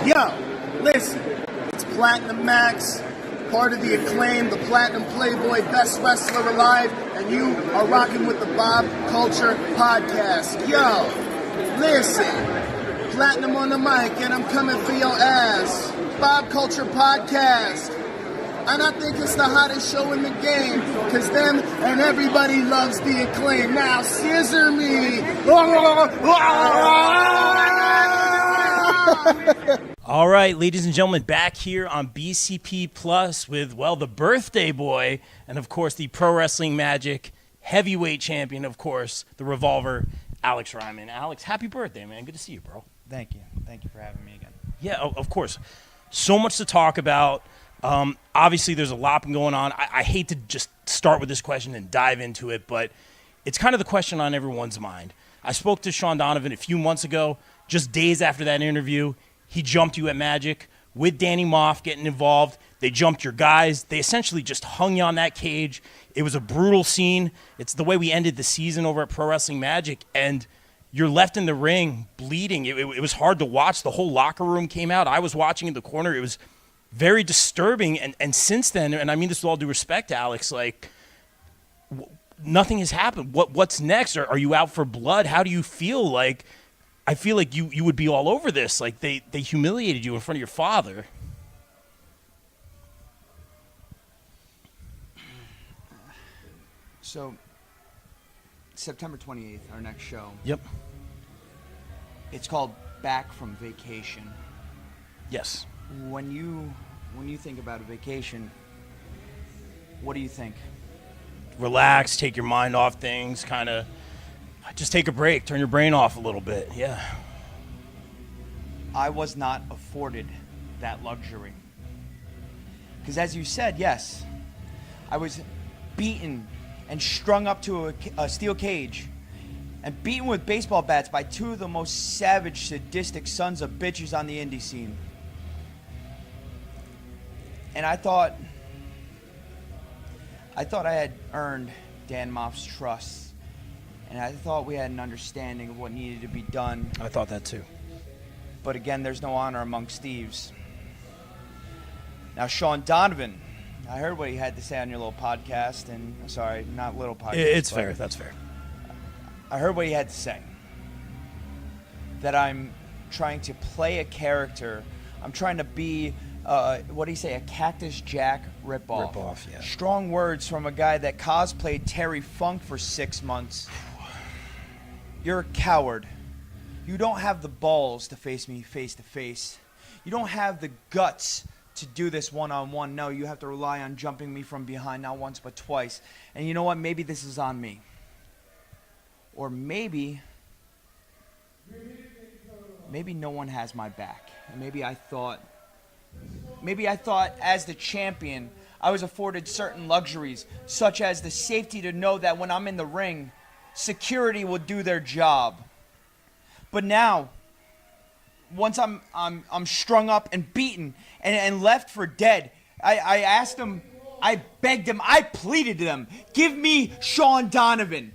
Yo, listen, it's Platinum Max, part of the Acclaim, the Platinum Playboy, best wrestler alive, and you are rocking with the Bob Culture Podcast. Yo, listen, Platinum on the mic, and I'm coming for your ass. Bob Culture Podcast. And I think it's the hottest show in the game, because them and everybody loves the Acclaim. Now, scissor me. All right, ladies and gentlemen, back here on BCP Plus with, well, the birthday boy, and of course the Pro Wrestling Magic heavyweight champion, of course, the Revolver, Alex Reiman. Alex, happy birthday, man. Good to see you, bro. Thank you. Thank you for having me again. Yeah, of course. So much to talk about. Obviously, there's a lot been going on. I hate to just start with this question and dive into it, but it's kind of the question on everyone's mind. I spoke to Shawn Donavan a few months ago, just days after that interview. He jumped you at Magic with Danny Moff getting involved. They jumped your guys. They essentially just hung you on that cage. It was a brutal scene. It's the way we ended the season over at Pro Wrestling Magic, and you're left in the ring bleeding. It was hard to watch. The whole locker room came out. I was watching in the corner. It was very disturbing. And since then, and I mean this with all due respect, Alex, like, nothing has happened. What's next? Are you out for blood? How do you feel? Like, I feel like you would be all over this. Like, they humiliated you in front of your father. So, September 28th, our next show. Yep. It's called Back from Vacation. Yes. When you think about a vacation, what do you think? Relax, take your mind off things, kind of just take a break, turn your brain off a little bit. Yeah. I was not afforded that luxury. Because as you said, yes, I was beaten and strung up to a steel cage and beaten with baseball bats by two of the most savage, sadistic sons of bitches on the indie scene. And I thought I had earned Dan Moff's trust. And I thought we had an understanding of what needed to be done. I thought that too. But again, there's no honor amongst thieves. Now, Shawn Donavan, I heard what he had to say on your little podcast, and sorry, not little podcast. It's fair. That's fair. I heard what he had to say. That I'm trying to play a character. I'm trying to be, what did he say, a Cactus Jack ripoff. Ripoff, yeah. Strong words from a guy that cosplayed Terry Funk for 6 months. You're a coward. You don't have the balls to face me face to face. You don't have the guts to do this one-on-one. No, you have to rely on jumping me from behind, not once but twice. And you know what? Maybe this is on me. Or maybe no one has my back. And maybe I thought as the champion, I was afforded certain luxuries, such as the safety to know that when I'm in the ring, security will do their job. But now, once I'm strung up and beaten and left for dead, I asked them, I begged them, I pleaded to them, give me Shawn Donavan.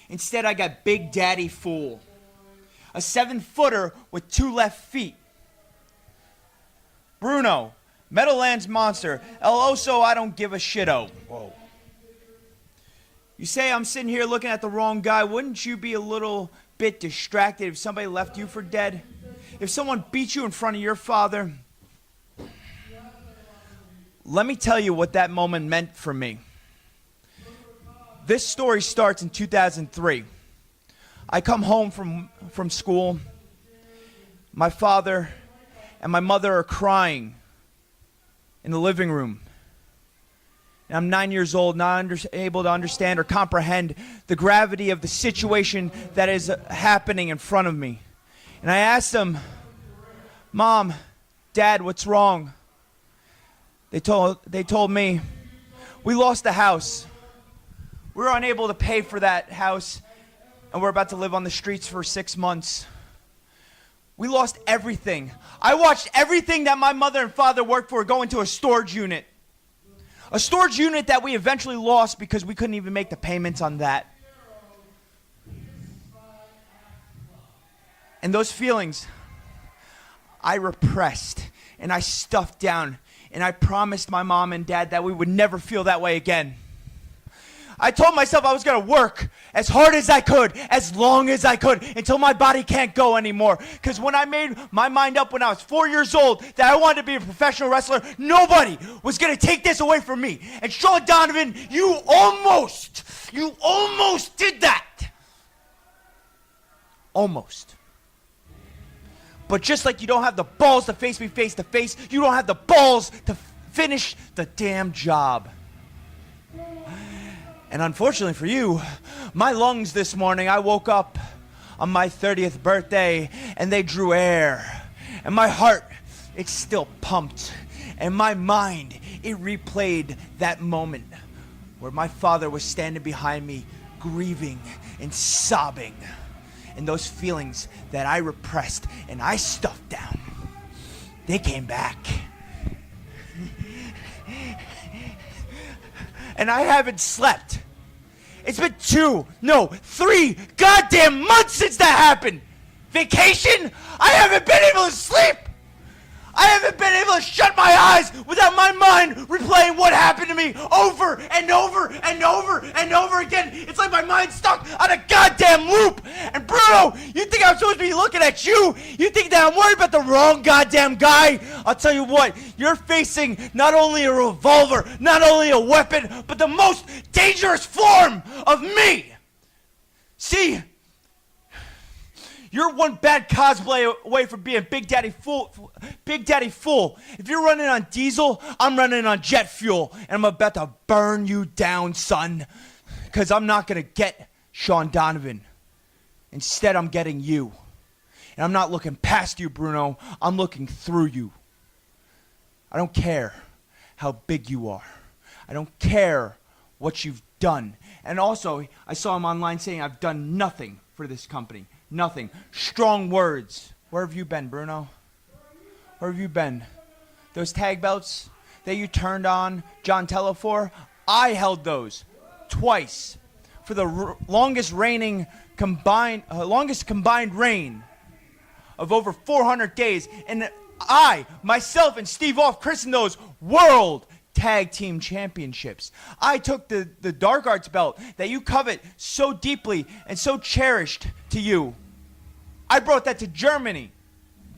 Instead, I got Big Daddy Fool, a 7-footer with 2 left feet. Bruno, Meadowlands Monster, El Oso, I don't give a shit-o. Whoa. You say I'm sitting here looking at the wrong guy. Wouldn't you be a little bit distracted if somebody left you for dead? If someone beat you in front of your father? Let me tell you what that moment meant for me. This story starts in 2003. I come home from school. My father and my mother are crying in the living room. And I'm 9 years old, not able to understand or comprehend the gravity of the situation that is happening in front of me. And I asked them, Mom, Dad, what's wrong? They told me, we lost the house. We were unable to pay for that house, and we're about to live on the streets for 6 months. We lost everything. I watched everything that my mother and father worked for go into a storage unit. A storage unit that we eventually lost because we couldn't even make the payments on that. And those feelings, I repressed and I stuffed down, and I promised my mom and dad that we would never feel that way again. I told myself I was going to work as hard as I could, as long as I could, until my body can't go anymore. Because when I made my mind up when I was 4 years old that I wanted to be a professional wrestler, nobody was going to take this away from me. And Shawn Donavan, you almost did that. Almost. But just like you don't have the balls to face me face to face, you don't have the balls to finish the damn job. And unfortunately for you, my lungs this morning, I woke up on my 30th birthday and they drew air. And my heart, it still pumped. And my mind, it replayed that moment where my father was standing behind me, grieving and sobbing. And those feelings that I repressed and I stuffed down, they came back. And I haven't slept. It's been 3 goddamn months since that happened. Vacation? I haven't been able to sleep. I haven't been able to shut my eyes without my mind replaying what happened to me over and over and over and over again. It's like my mind's stuck on a goddamn loop. And Bruno, you think I'm supposed to be looking at you? You think that I'm worried about the wrong goddamn guy? I'll tell you what, you're facing not only a revolver, not only a weapon, but the most dangerous form of me. See? You're one bad cosplay away from being Big Daddy Fool. Big Daddy Fool. If you're running on diesel, I'm running on jet fuel. And I'm about to burn you down, son. Because I'm not going to get Shawn Donavan. Instead, I'm getting you. And I'm not looking past you, Bruno. I'm looking through you. I don't care how big you are. I don't care what you've done. And also, I saw him online saying I've done nothing for this company. Nothing. Strong words. Where have you been, Bruno? Where have you been? Those tag belts that you turned on John Tello for, I held those twice for the longest combined reign of over 400 days. And I, myself, and Steve Off christened those World Tag Team Championships. I took the Dark Arts belt that you covet so deeply and so cherished to you. I brought that to Germany,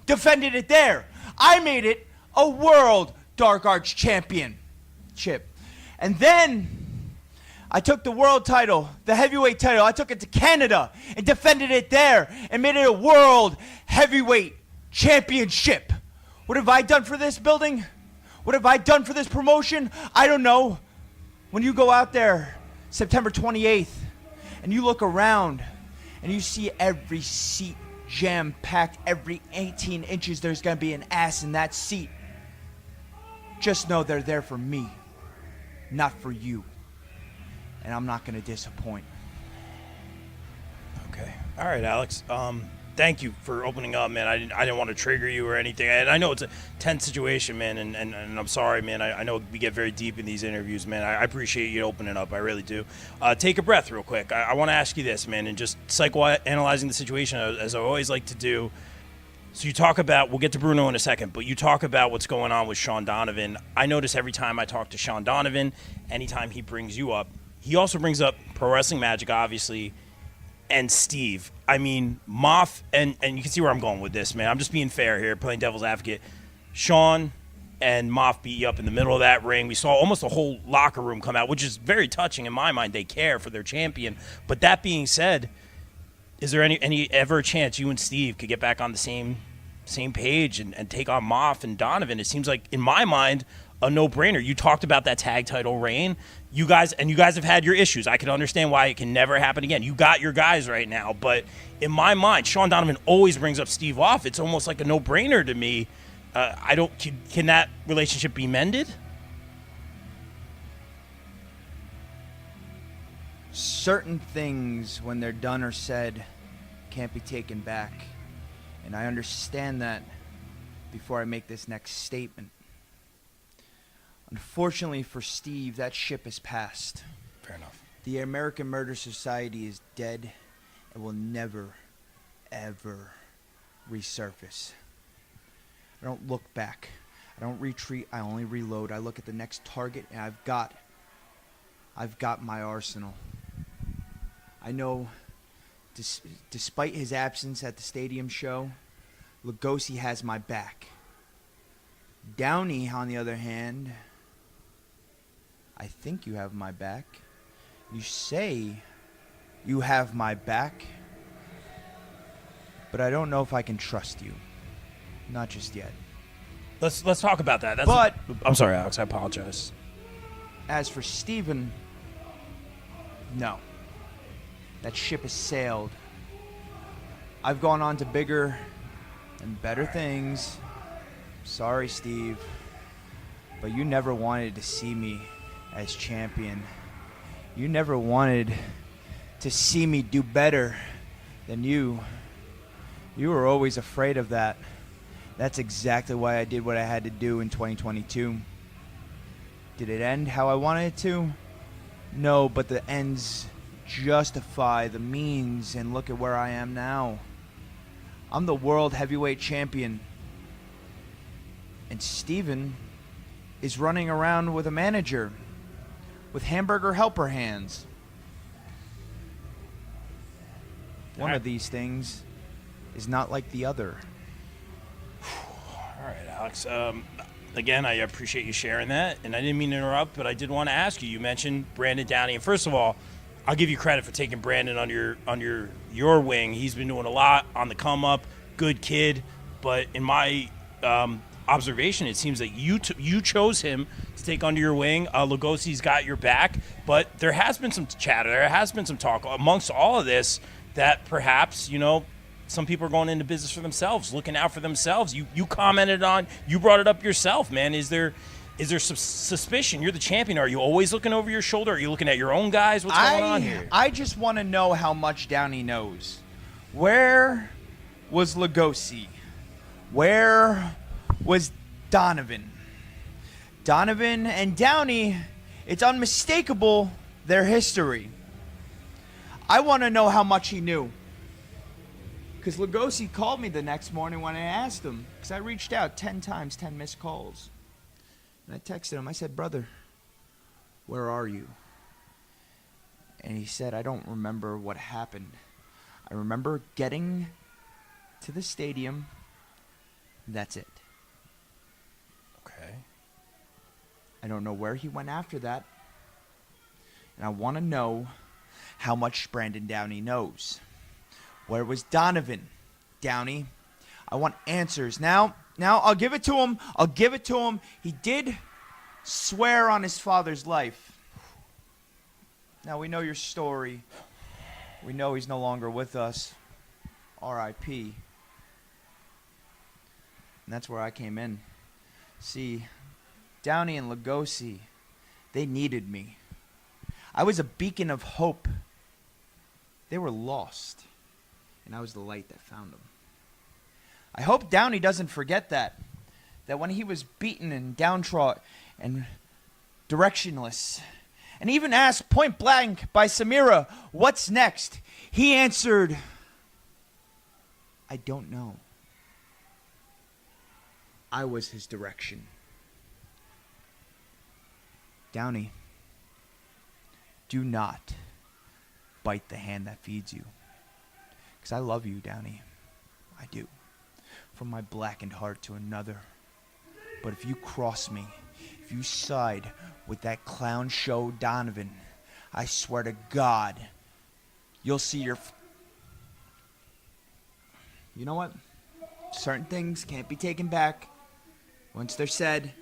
defended it there. I made it a World Dark Arts Championship. And then I took the world title, the heavyweight title, I took it to Canada and defended it there and made it a World Heavyweight Championship. What have I done for this building? What have I done for this promotion? I don't know. When you go out there September 28th and you look around and you see every seat jam-packed, every 18 inches there's going to be an ass in that seat, just know they're there for me, not for you. And I'm not going to disappoint. Okay. All right, Alex. Thank you for opening up, man. I didn't want to trigger you or anything. And I know it's a tense situation, man, and I'm sorry, man. I know we get very deep in these interviews, man. I appreciate you opening up. I really do. Take a breath real quick. I want to ask you this, man, and just psychoanalyzing the situation, as I always like to do. So you talk about, we'll get to Bruno in a second, but you talk about what's going on with Shawn Donavan. I notice every time I talk to Shawn Donavan, anytime he brings you up, he also brings up Pro Wrestling Magic, obviously, and Steve. I mean, Moff, and you can see where I'm going with this, man. I'm just being fair here, playing devil's advocate. Shawn and Moff beat you up in the middle of that ring. We saw almost a whole locker room come out, which is very touching in my mind. They care for their champion. But that being said, is there any ever chance you and Steve could get back on the same page and take on Moff and Donovan? It seems like, in my mind, a no-brainer. You talked about that tag title reign. You guys have had your issues. I can understand why it can never happen again. You got your guys right now, but in my mind, Shawn Donavan always brings up Steve Off. It's almost like a no-brainer to me. Can that relationship be mended? Certain things, when they're done or said, can't be taken back. And I understand that before I make this next statement. Unfortunately for Steve, that ship has passed. Fair enough. The American Murder Society is dead and will never, ever resurface. I don't look back. I don't retreat. I only reload. I look at the next target, and I've got my arsenal. I know, despite his absence at the stadium show, Lugosi has my back. Downey, on the other hand, I think you have my back. You say you have my back, but I don't know if I can trust you. Not just yet. Let's talk about that. I'm sorry, Alex. I apologize. As for Steven, no. That ship has sailed. I've gone on to bigger and better things. Sorry, Steve, but you never wanted to see me as champion. You never wanted to see me do better than you. You were always afraid of that. That's exactly why I did what I had to do in 2022. Did it end how I wanted it to? No, but the ends justify the means, and look at where I am now. I'm the world heavyweight champion. And Steven is running around with a manager with hamburger helper hands. One of these things is not like the other. All right, Alex. Again, I appreciate you sharing that, and I didn't mean to interrupt, but I did want to ask you. You mentioned Brandon Downey, and first of all, I'll give you credit for taking Brandon under your wing. He's been doing a lot on the come up. Good kid, but in my observation, it seems that you chose him to take under your wing. Lugosi's got your back, but there has been some chatter. There has been some talk amongst all of this that perhaps, some people are going into business for themselves, looking out for themselves. You commented on, you brought it up yourself, man. Is there some suspicion? You're the champion. Are you always looking over your shoulder? Are you looking at your own guys? What's going on here? I just want to know how much Downey knows. Where was Lugosi? Where was Donovan? Donovan and Downey, it's unmistakable their history. I want to know how much he knew. Because Lugosi called me the next morning when I asked him. Because I reached out 10 times, 10 missed calls. And I texted him. I said, brother, where are you? And he said, I don't remember what happened. I remember getting to the stadium. That's it. Okay. I don't know where he went after that. And I want to know how much Brandon Downey knows. Where was Donovan? Downey, I want answers. Now I'll give it to him. He did swear on his father's life. Now we know your story. We know he's no longer with us. R.I.P. And that's where I came in. See, Downey and Lugosi, they needed me. I was a beacon of hope. They were lost, and I was the light that found them. I hope Downey doesn't forget that when he was beaten and downtrodden and directionless, and even asked point blank by Samira, what's next? He answered, I don't know. I was his direction. Downey, do not bite the hand that feeds you. Because I love you, Downey. I do. From my blackened heart to another. But if you cross me, if you side with that clown show Donovan, I swear to God, you'll see your... You know what? Certain things can't be taken back once they're said.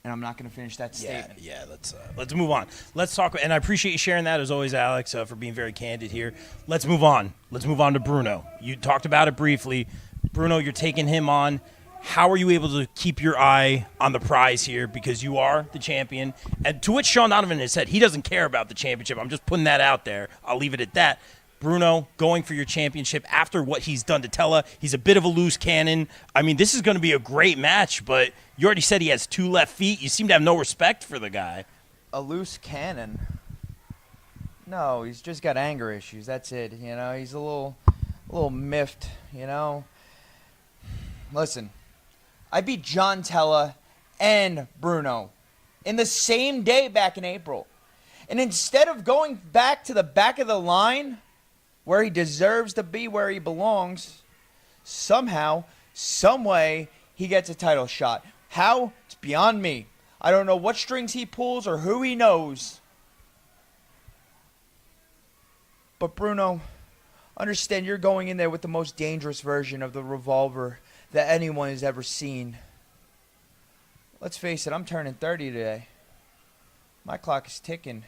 And I'm not going to finish that statement. Yeah. Let's move on. Let's talk. And I appreciate you sharing that as always, Alex, for being very candid here. Let's move on. Let's move on to Bruno. You talked about it briefly. Bruno, you're taking him on. How are you able to keep your eye on the prize here? Because you are the champion. And to which Shawn Donavan has said he doesn't care about the championship. I'm just putting that out there. I'll leave it at that. Bruno, going for your championship after what he's done to Tella. He's a bit of a loose cannon. I mean, this is going to be a great match, but you already said he has 2 left feet. You seem to have no respect for the guy. A loose cannon? No, he's just got anger issues. That's it. You know, he's a little miffed, you know. Listen, I beat John Tella and Bruno in the same day back in April. And instead of going back to the back of the line where he deserves to be, where he belongs, somehow, some way, he gets a title shot. How? It's beyond me. I don't know what strings he pulls or who he knows. But Bruno, understand you're going in there with the most dangerous version of the revolver that anyone has ever seen. Let's face it, I'm turning 30 today. My clock is ticking.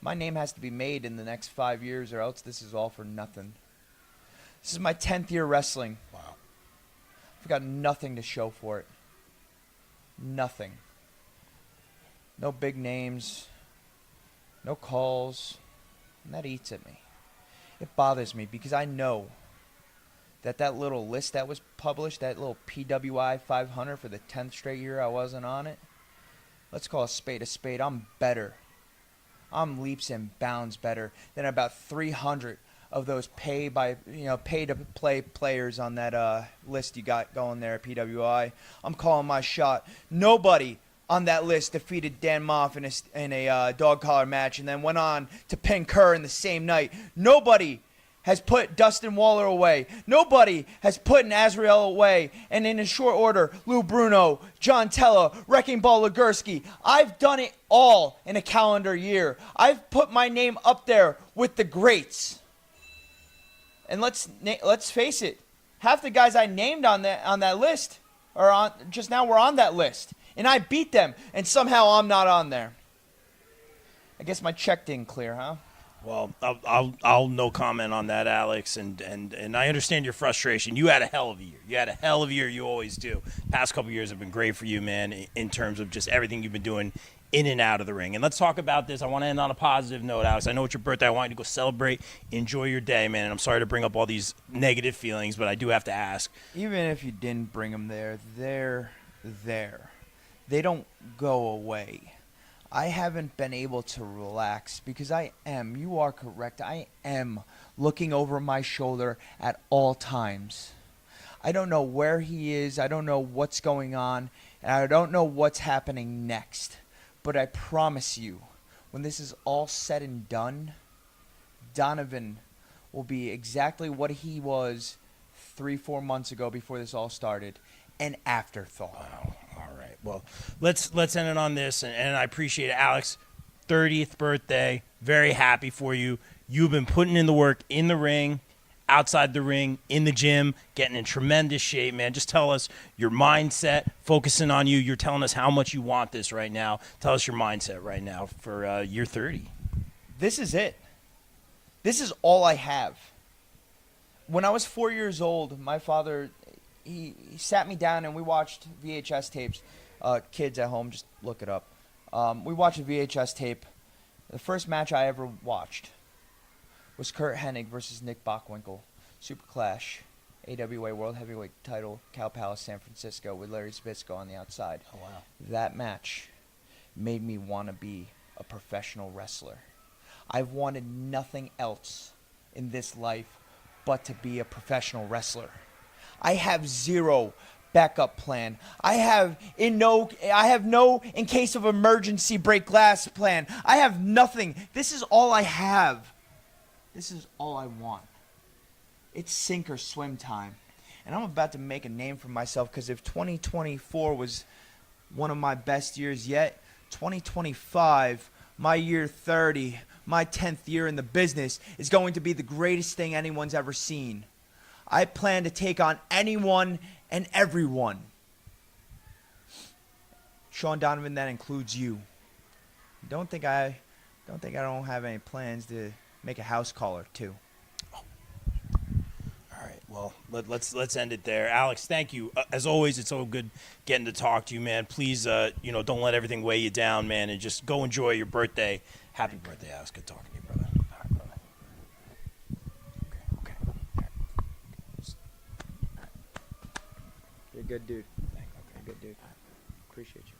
My name has to be made in the next 5 years or else this is all for nothing. This is my 10th year wrestling. Wow. I've got nothing to show for it. Nothing. No big names. No calls. And that eats at me. It bothers me because I know that little list that was published, that little PWI 500 for the 10th straight year I wasn't on it, let's call a spade a spade. I'm better. I'm leaps and bounds better than about 300 of those pay to play players on that list you got going there at PWI. I'm calling my shot. Nobody on that list defeated Dan Moff in a dog collar match and then went on to pin Kerr in the same night. Nobody has put Dustin Waller away. Nobody has put an Azrael away. And in a short order, Lou Bruno, John Tella, Wrecking Ball Legursky. I've done it all in a calendar year. I've put my name up there with the greats. And let's face it, half the guys I named on that list are on just now were on that list. And I beat them, and somehow I'm not on there. I guess my check didn't clear, huh? Well, I'll no comment on that, Alex, and I understand your frustration. You had a hell of a year. You had a hell of a year. You always do. Past couple years have been great for you, man, in terms of just everything you've been doing in and out of the ring. And let's talk about this. I want to end on a positive note, Alex. I know it's your birthday. I want you to go celebrate. Enjoy your day, man. And I'm sorry to bring up all these negative feelings, but I do have to ask. Even if you didn't bring them there, they're there. They don't go away. I haven't been able to relax because you are correct, I am looking over my shoulder at all times. I don't know where he is, I don't know what's going on, and I don't know what's happening next. But I promise you, when this is all said and done, Donovan will be exactly what he was 3-4 months ago before this all started, an afterthought. Wow. All right. Well, let's end it on this, and I appreciate it, Alex. 30th birthday. Very happy for you. You've been putting in the work in the ring, outside the ring, in the gym, getting in tremendous shape, man. Just tell us your mindset, focusing on you. You're telling us how much you want this right now. Tell us your mindset right now for year 30. This is it. This is all I have. When I was 4 years old, my father, he sat me down and we watched VHS tapes. Kids at home, just look it up. We watched a VHS tape. The first match I ever watched was Kurt Hennig versus Nick Bockwinkel. Super Clash, AWA World Heavyweight title, Cow Palace, San Francisco, with Larry Zbyszko on the outside. Oh, wow. That match made me want to be a professional wrestler. I've wanted nothing else in this life but to be a professional wrestler. I have zero backup plan. I have no in case of emergency break glass plan. I have nothing. This is all I have. This is all I want. It's sink or swim time. And I'm about to make a name for myself because if 2024 was one of my best years yet, 2025, my year 30, my 10th year in the business, is going to be the greatest thing anyone's ever seen. I plan to take on anyone and everyone. Shawn Donavan, that includes you. Don't think I don't have any plans to make a house call or two. All right. Well, let's end it there. Alex, thank you. As always, it's so good getting to talk to you, man. Please, don't let everything weigh you down, man, and just go enjoy your birthday. Happy birthday, Alex. Good talking to you, brother. All right, brother. Okay. You're a good dude. Thank you. You're a good dude. Appreciate you.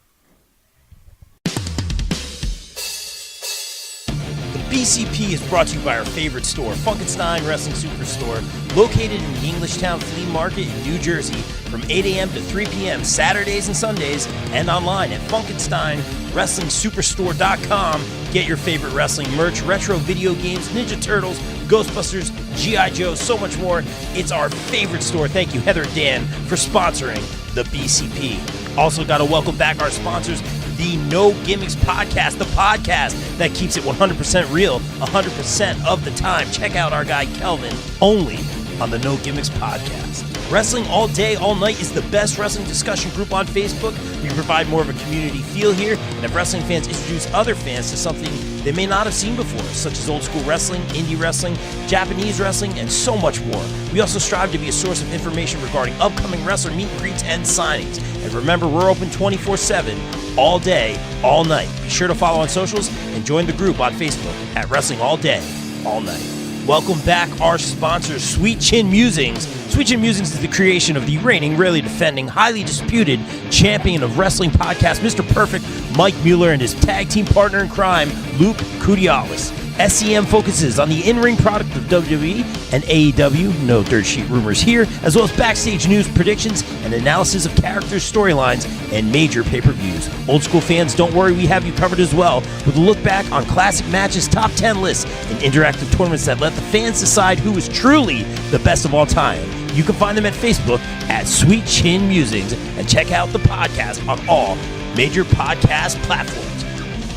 The BCP is brought to you by our favorite store, Funkenstein Wrestling Superstore, located in the Englishtown Flea Market in New Jersey from 8 a.m. to 3 p.m. Saturdays and Sundays, and online at FunkensteinWrestlingSuperstore.com. Get your favorite wrestling merch, retro video games, Ninja Turtles, Ghostbusters, G.I. Joe, so much more. It's our favorite store. Thank you, Heather and Dan, for sponsoring the BCP. Also got to welcome back our sponsors, the No Gimmicks Podcast, the podcast that keeps it 100% real 100% of the time. Check out our guy Kelvin, only on the No Gimmicks Podcast. Wrestling All Day, All Night is the best wrestling discussion group on Facebook. We provide more of a community feel here, and have wrestling fans introduce other fans to something they may not have seen before, such as old school wrestling, indie wrestling, Japanese wrestling, and so much more. We also strive to be a source of information regarding upcoming wrestler meet and greets and signings. And remember, we're open 24/7, all day, all night. Be sure to follow on socials and join the group on Facebook at Wrestling All Day, All Night. Welcome back our sponsors, Sweet Chin Musings. Sweet Chin Musings is the creation of the reigning, rarely defending, highly disputed champion of wrestling podcast, Mr. Perfect, Mike Mueller, and his tag team partner in crime, Luke Kudialis. SCM focuses on the in-ring product of WWE and AEW, no dirt sheet rumors here, as well as backstage news, predictions, and analysis of characters, storylines, and major pay-per-views. Old school fans, don't worry, we have you covered as well, with a look back on classic matches, top 10 lists, and interactive tournaments that let the fans decide who is truly the best of all time. You can find them at Facebook at Sweet Chin Musings, and check out the podcast on all major podcast platforms.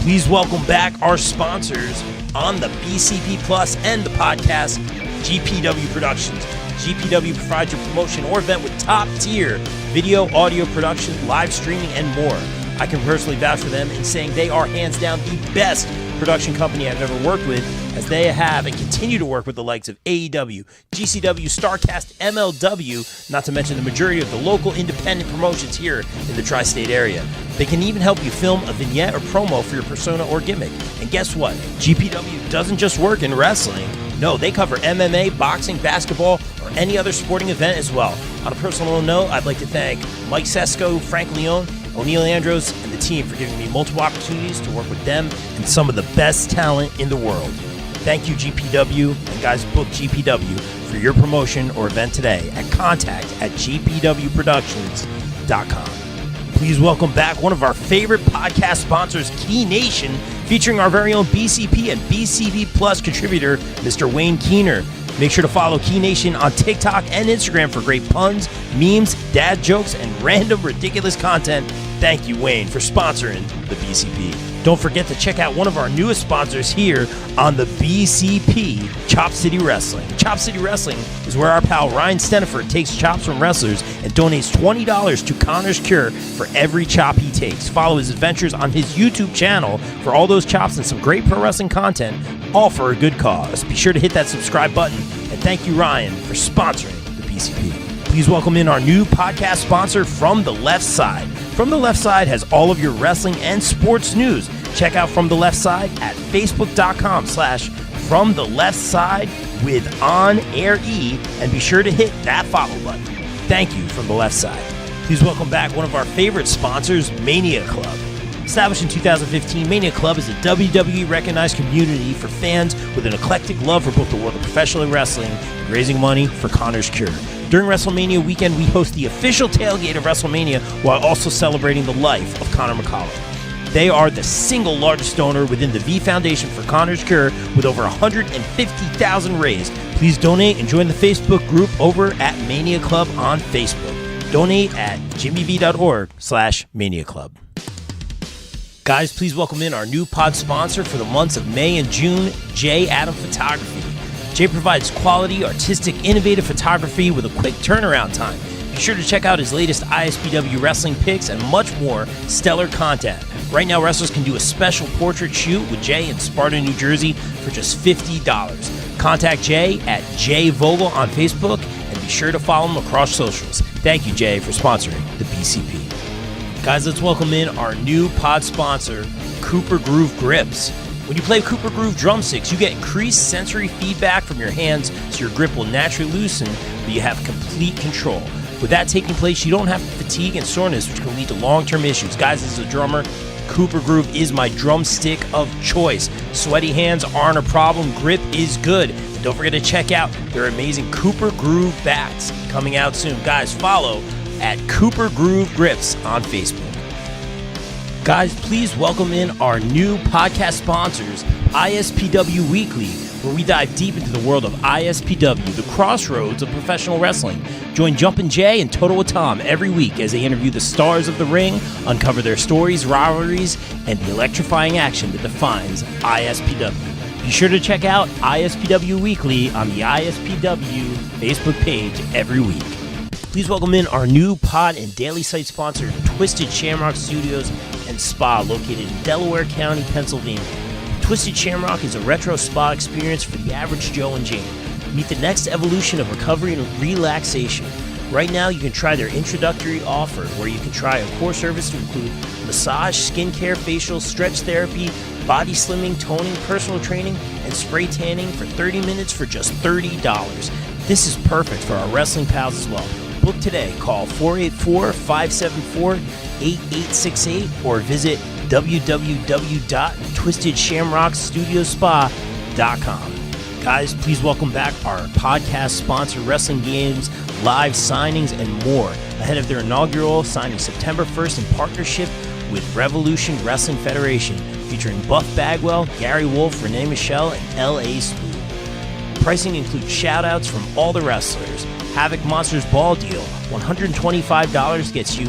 Please welcome back our sponsors on the BCP Plus and the podcast, GPW Productions. GPW provides your promotion or event with top-tier video, audio production, live streaming, and more. I can personally vouch for them in saying they are hands down the best production company I've ever worked with, as they have and continue to work with the likes of AEW, GCW, StarCast, MLW, not to mention the majority of the local independent promotions here in the tri-state area. They can even help you film a vignette or promo for your persona or gimmick. And guess what? GPW doesn't just work in wrestling. No, they cover MMA, boxing, basketball, or any other sporting event as well. On a personal note, I'd like to thank Mike Sesko, Frank León, Oneil Andrews, and the team for giving me multiple opportunities to work with them and some of the best talent in the world. Thank you, GPW, and guys, book GPW for your promotion or event today at contact@gpwproductions.com. Please welcome back one of our favorite podcast sponsors, Key Nation, featuring our very own BCP and BCP Plus contributor, Mr. Wayne Keener. Make sure to follow Key Nation on TikTok and Instagram for great puns, memes, dad jokes, and random ridiculous content. Thank you, Wayne, for sponsoring the BCP. Don't forget to check out one of our newest sponsors here on the BCP, Chop City Wrestling. Chop City Wrestling is where our pal Ryan Steniford takes chops from wrestlers and donates $20 to Connor's Cure for every chop he takes. Follow his adventures on his YouTube channel for all those chops and some great pro wrestling content, all for a good cause. Be sure to hit that subscribe button, and thank you, Ryan, for sponsoring the BCP. Please welcome in our new podcast sponsor, From the Left Side. From the Left Side has all of your wrestling and sports news. Check out From the Left Side at facebook.com/From the Left Side with On Air E, and be sure to hit that follow button. Thank you, From the Left Side. Please welcome back one of our favorite sponsors, Mania Club. Established in 2015, Mania Club is a WWE recognized community for fans with an eclectic love for both the world of professional wrestling and raising money for Connor's Cure. During WrestleMania weekend, we host the official tailgate of WrestleMania while also celebrating the life of Conor McCallum. They are the single largest donor within the V Foundation for Connor's Cure, with over $150,000 raised. Please donate and join the Facebook group over at Mania Club on Facebook. Donate at jimmyv.org/Mania Club. Guys, please welcome in our new pod sponsor for the months of May and June, J. Adam Photography. Jay provides quality, artistic, innovative photography with a quick turnaround time. Be sure to check out his latest ISPW wrestling pics and much more stellar content. Right now, wrestlers can do a special portrait shoot with Jay in Sparta, New Jersey for just $50. Contact Jay at Jay Vogel on Facebook, and be sure to follow him across socials. Thank you, Jay, for sponsoring the BCP. Guys, let's welcome in our new pod sponsor, Cooper Groove Grips. When you play Cooper Groove drumsticks, you get increased sensory feedback from your hands, so your grip will naturally loosen, but you have complete control. With that taking place, you don't have fatigue and soreness, which can lead to long-term issues. Guys, as a drummer, Cooper Groove is my drumstick of choice. Sweaty hands aren't a problem. Grip is good. And don't forget to check out their amazing Cooper Groove bats coming out soon. Guys, follow at Cooper Groove Grips on Facebook. Guys, please welcome in our new podcast sponsors, ISPW Weekly, where we dive deep into the world of ISPW, the crossroads of professional wrestling. Join Jumpin' Jay and Total with Tom every week as they interview the stars of the ring, uncover their stories, rivalries, and the electrifying action that defines ISPW. Be sure to check out ISPW Weekly on the ISPW Facebook page every week. Please welcome in our new pod and daily site sponsor, Twisted Shamrock Studios and Spa, located in Delaware County, Pennsylvania. Twisted Shamrock is a retro spa experience for the average Joe and Jane. Meet the next evolution of recovery and relaxation. Right now, you can try their introductory offer, where you can try a core service to include massage, skincare, facial, stretch therapy, body slimming, toning, personal training, and spray tanning for 30 minutes for just $30. This is perfect for our wrestling pals as well. Book today. Call 484-574-8868 or visit www.twistedshamrockstudiospa.com. Guys, please welcome back our podcast sponsor, Wrestling Games, live signings, and more ahead of their inaugural signing September 1st in partnership with Revolution Wrestling Federation, featuring Buff Bagwell, Gary Wolf, Renee Michelle, and L.A. Smooth. Pricing includes shout-outs from all the wrestlers. Havoc Monsters Ball Deal, $125 gets you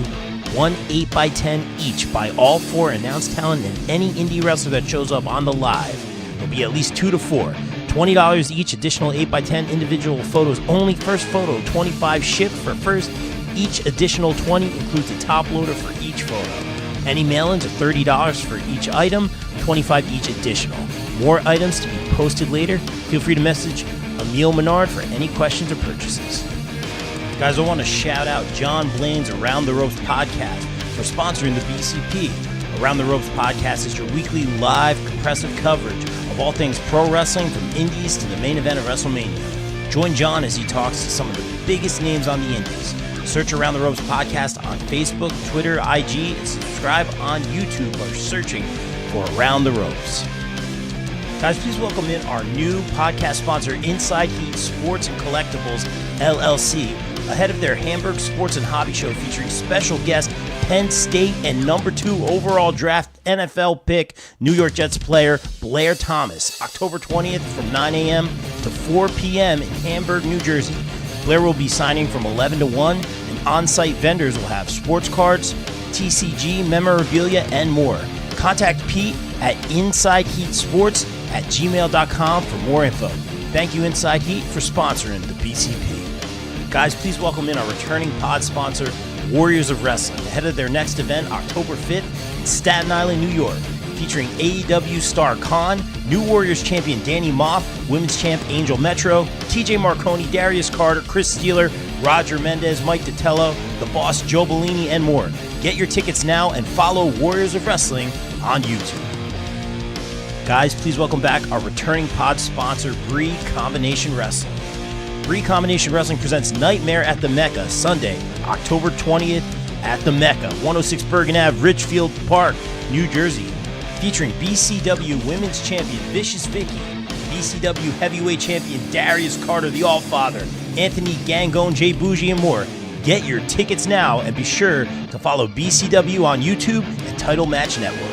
one 8x10 each by all four announced talent and any indie wrestler that shows up on the live. There'll be at least 2 to 4. $20 each, additional 8x10 individual photos only. First photo, 25 shipped for first. Each additional 20 includes a top loader for each photo. Any mail-ins are $30 for each item, 25 each additional. More items to be posted later. Feel free to message Emil Menard for any questions or purchases. Guys, I want to shout out John Blaine's Around the Ropes podcast for sponsoring the BCP. Around the Ropes podcast is your weekly live compressive coverage of all things pro wrestling, from indies to the main event of WrestleMania. Join John as he talks to some of the biggest names on the indies. Search Around the Ropes podcast on Facebook, Twitter, IG, and subscribe on YouTube by searching for Around the Ropes. Guys, please welcome in our new podcast sponsor, Inside Heat Sports and Collectibles, LLC, ahead of their Hamburg Sports and Hobby Show featuring special guest Penn State and number 2 overall draft NFL pick, New York Jets player Blair Thomas, October 20th from 9 a.m. to 4 p.m. in Hamburg, New Jersey. Blair will be signing from 11 to 1, and on-site vendors will have sports cards, TCG, memorabilia, and more. Contact Pete at InsideHeatSports@gmail.com for more info. Thank you, Inside Heat, for sponsoring the BCP. Guys, please welcome in our returning pod sponsor, Warriors of Wrestling, ahead of their next event, October 5th in Staten Island, New York, featuring AEW star Khan, New Warriors champion Danny Moff, Women's champ Angel Metro, TJ Marconi, Darius Carter, Chris Steeler, Roger Mendez, Mike Ditello, The Boss Joe Bellini, and more. Get your tickets now and follow Warriors of Wrestling on YouTube. Guys, please welcome back our returning pod sponsor, Bree Combination Wrestling. Bree Combination Wrestling presents Nightmare at the Mecca, Sunday, October 20th at the Mecca, 106 Bergen Ave, Richfield Park, New Jersey. Featuring BCW Women's Champion Vicious Vicky, BCW Heavyweight Champion Darius Carter, the Allfather, Anthony Gangone, Jay Bougie, and more. Get your tickets now and be sure to follow BCW on YouTube and Title Match Network.